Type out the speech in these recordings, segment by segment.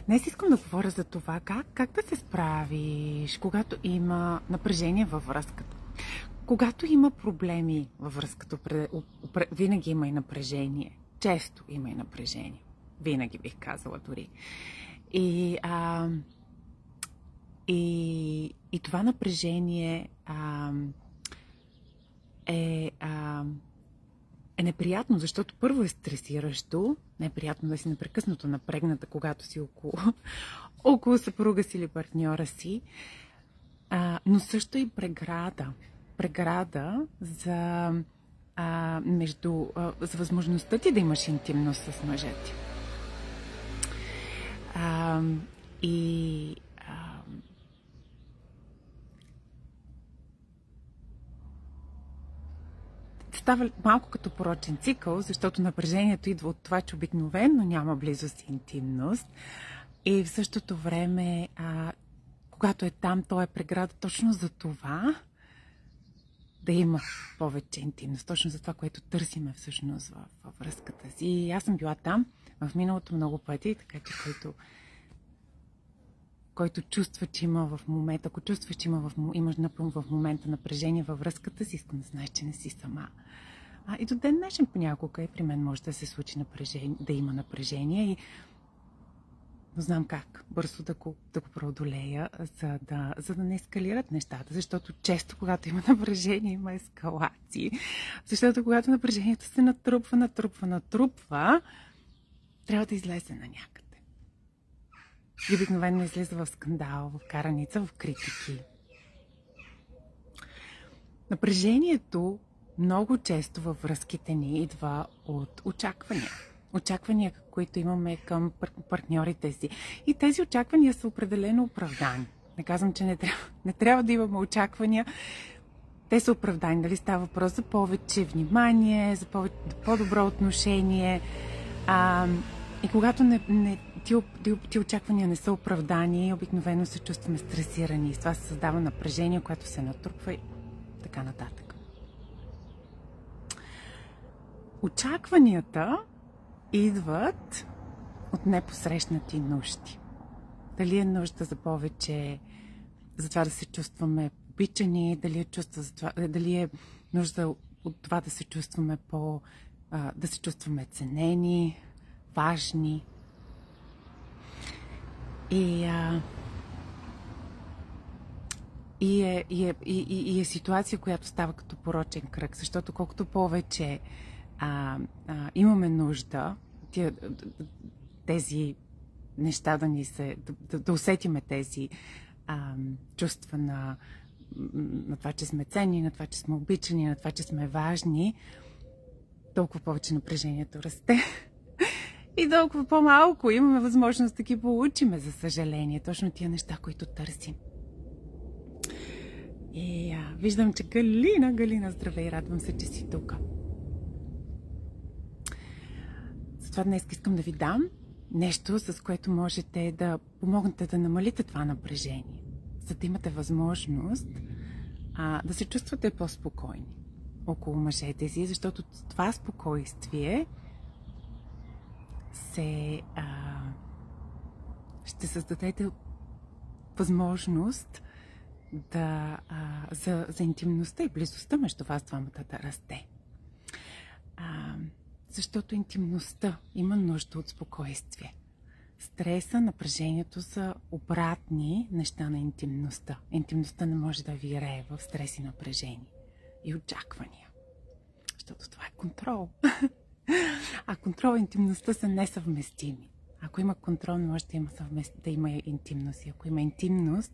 Днес искам да говоря за това как да се справиш, когато има напрежение във връзката. Когато има проблеми във връзката, винаги има и напрежение. Често има и напрежение. Винаги бих казала дори. И това напрежение е неприятно, защото първо е стресиращо, не е приятно да си непрекъснато напрегната, когато си около съпруга си или партньора си, но също и преграда за възможността ти да имаш интимност с мъжа ти. Става малко като порочен цикъл, защото напрежението идва от това, че обикновено няма близост и интимност. И в същото време, когато е там, то е преграда точно за това да има повече интимност. Точно за това, което търсиме всъщност във връзката си. И аз съм била там в миналото много пъти, така че който чувства, че има в момента, ако чувстваш, че имаш в момента напрежение във връзката си, искам да знаеш, че не си сама. И до ден днешен понякога и при мен може да се случи да има напрежение и но знам как бързо да го преодолея, за да не ескалират нещата, защото често, когато има напрежение, има ескалации. Защото когато напрежението се натрупва, трябва да излезе на някъде. И обикновено излиза в скандал, в караница, в критики. Напрежението много често във връзките ни идва от очаквания. Очаквания, които имаме към партньорите си. И тези очаквания са определено оправдани. Не казвам, че не трябва да имаме очаквания. Те са оправдани. Дали става въпрос за повече внимание, за по-добро отношение. И когато ти очаквания не са оправдани, обикновено се чувстваме стресирани. И с това се създава напрежение, което се натрупва и така нататък. Очакванията идват от непосрещнати нужди. Дали е нужда за повече, за това да се чувстваме обичани, дали е нужда от това да се чувстваме да се чувстваме ценени, важни. И е ситуация, която става като порочен кръг, защото колкото повече имаме нужда тези неща да усетиме тези чувства на това, че сме ценни, на това, че сме обичани, на това, че сме важни, толкова повече напрежението расте. И толкова по-малко имаме възможност да ги получиме, за съжаление. Точно тия неща, които търсим. И виждам, че Галина, здравей, радвам се, че си тук. Затова днес искам да ви дам нещо, с което можете да помогнете да намалите това напрежение, за да имате възможност да се чувствате по-спокойни около мъжете си, защото това спокойствие ще създадете възможност за интимността и близостта между вас двамата да расте. Защото интимността има нужда от спокойствие. Стреса, напрежението са обратни неща на интимността. Интимността не може да вирее в стрес и напрежение и очаквания. Защото това е контрол. А контрол и интимността са несъвместими. Ако има контрол, не може да има интимност. И ако има интимност,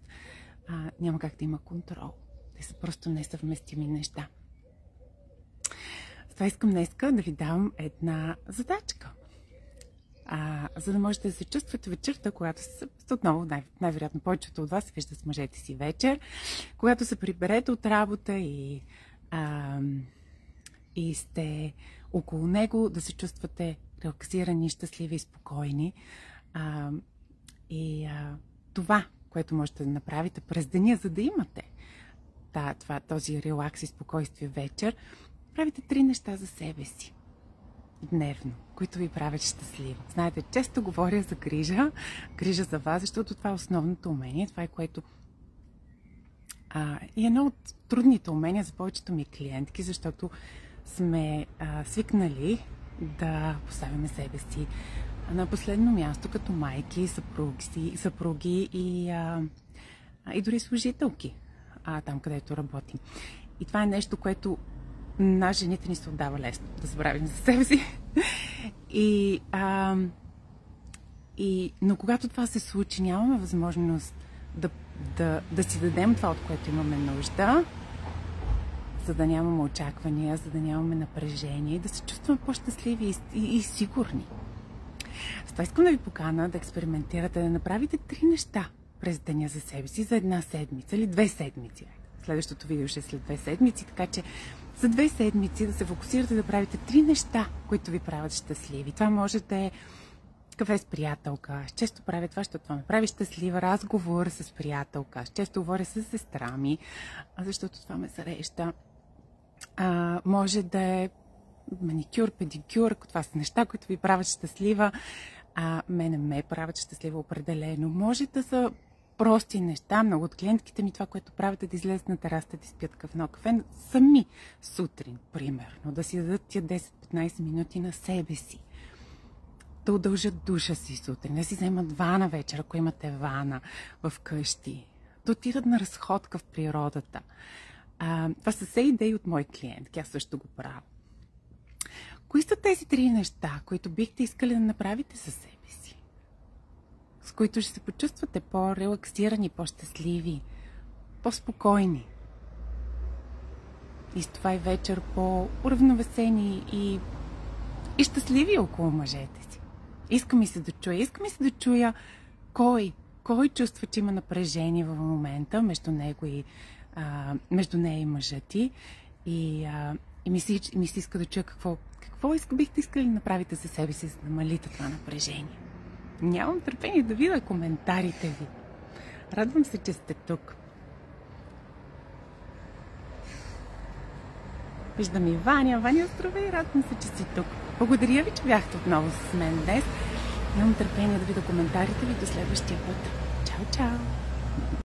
няма как да има контрол. Те са просто несъвместими неща. Затова искам днеска да ви дам една задачка. За да можете да се чувствате вечерта, когато отново, най-вероятно повечето от вас се виждат с мъжете си вечер, когато се приберете от работа и сте около него, да се чувствате релаксирани, щастливи и спокойни. Това, което можете да направите през деня, за да имате този релакс и спокойствие вечер, правите 3 неща за себе си. дневно, които ви правят щастлива. Знаете, често говоря за грижа за вас, защото това е основното умение, това е което и едно от трудните умения за повечето ми клиентки, защото сме свикнали да поставяме себе си на последно място като майки, съпруги и дори служителки там, където работим. И това е нещо, което на жените ни се отдава лесно, да забравим за себе си. Но когато това се случи, нямаме възможност да си дадем това, от което имаме нужда, за да нямаме очаквания, за да нямаме напрежение и да се чувстваме по-щастливи и сигурни. С това искам да ви покана да експериментирате, да направите 3 неща през деня за себе си за 1 седмица или 2 седмици. Следващото видео ще е след 2 седмици, така че за 2 седмици да се фокусирате да правите 3 неща, които ви правят щастливи. Това може да е кафе с приятелка. Аз често правя това, защото това ме прави щастлива. Разговор с приятелка. Аз често говоря с сестра ми, защото това ме зарежда. Може да е маникюр, педикюр, ако това са неща, които ви правят щастлива. Мене ме правят щастлива определено. Може да са прости неща. Много от клиентките ми това, което правят, е да излезат на терасата да изпият кафе сами сутрин, примерно. Да си дадат тия 10-15 минути на себе си. Да удължат душа си сутрин, да си вземат вана вечер, ако имате вана в къщи. Да отидат на разходка в природата. Това са все идеи от мои клиентки. Аз също го правя. Кои са тези 3 неща, които бихте искали да направите със себе си? С които ще се почувствате по-релаксирани, по-щастливи, по-спокойни. И с това и вечер по-уравновесени и щастливи около мъжете си. Иска ми се да чуя кой чувства, че има напрежение в момента между между нея и мъжа ти. И ми се иска да чуя какво бихте искали да направите за себе си, за да намалите това напрежение. Нямам търпение да видя коментарите ви. Радвам се, че сте тук. Виждам и Ваня, здравей, радвам се, че си тук. Благодаря ви, че бяхте отново с мен днес. Нямам търпение да видя коментарите ви до следващия път. Чао, чао!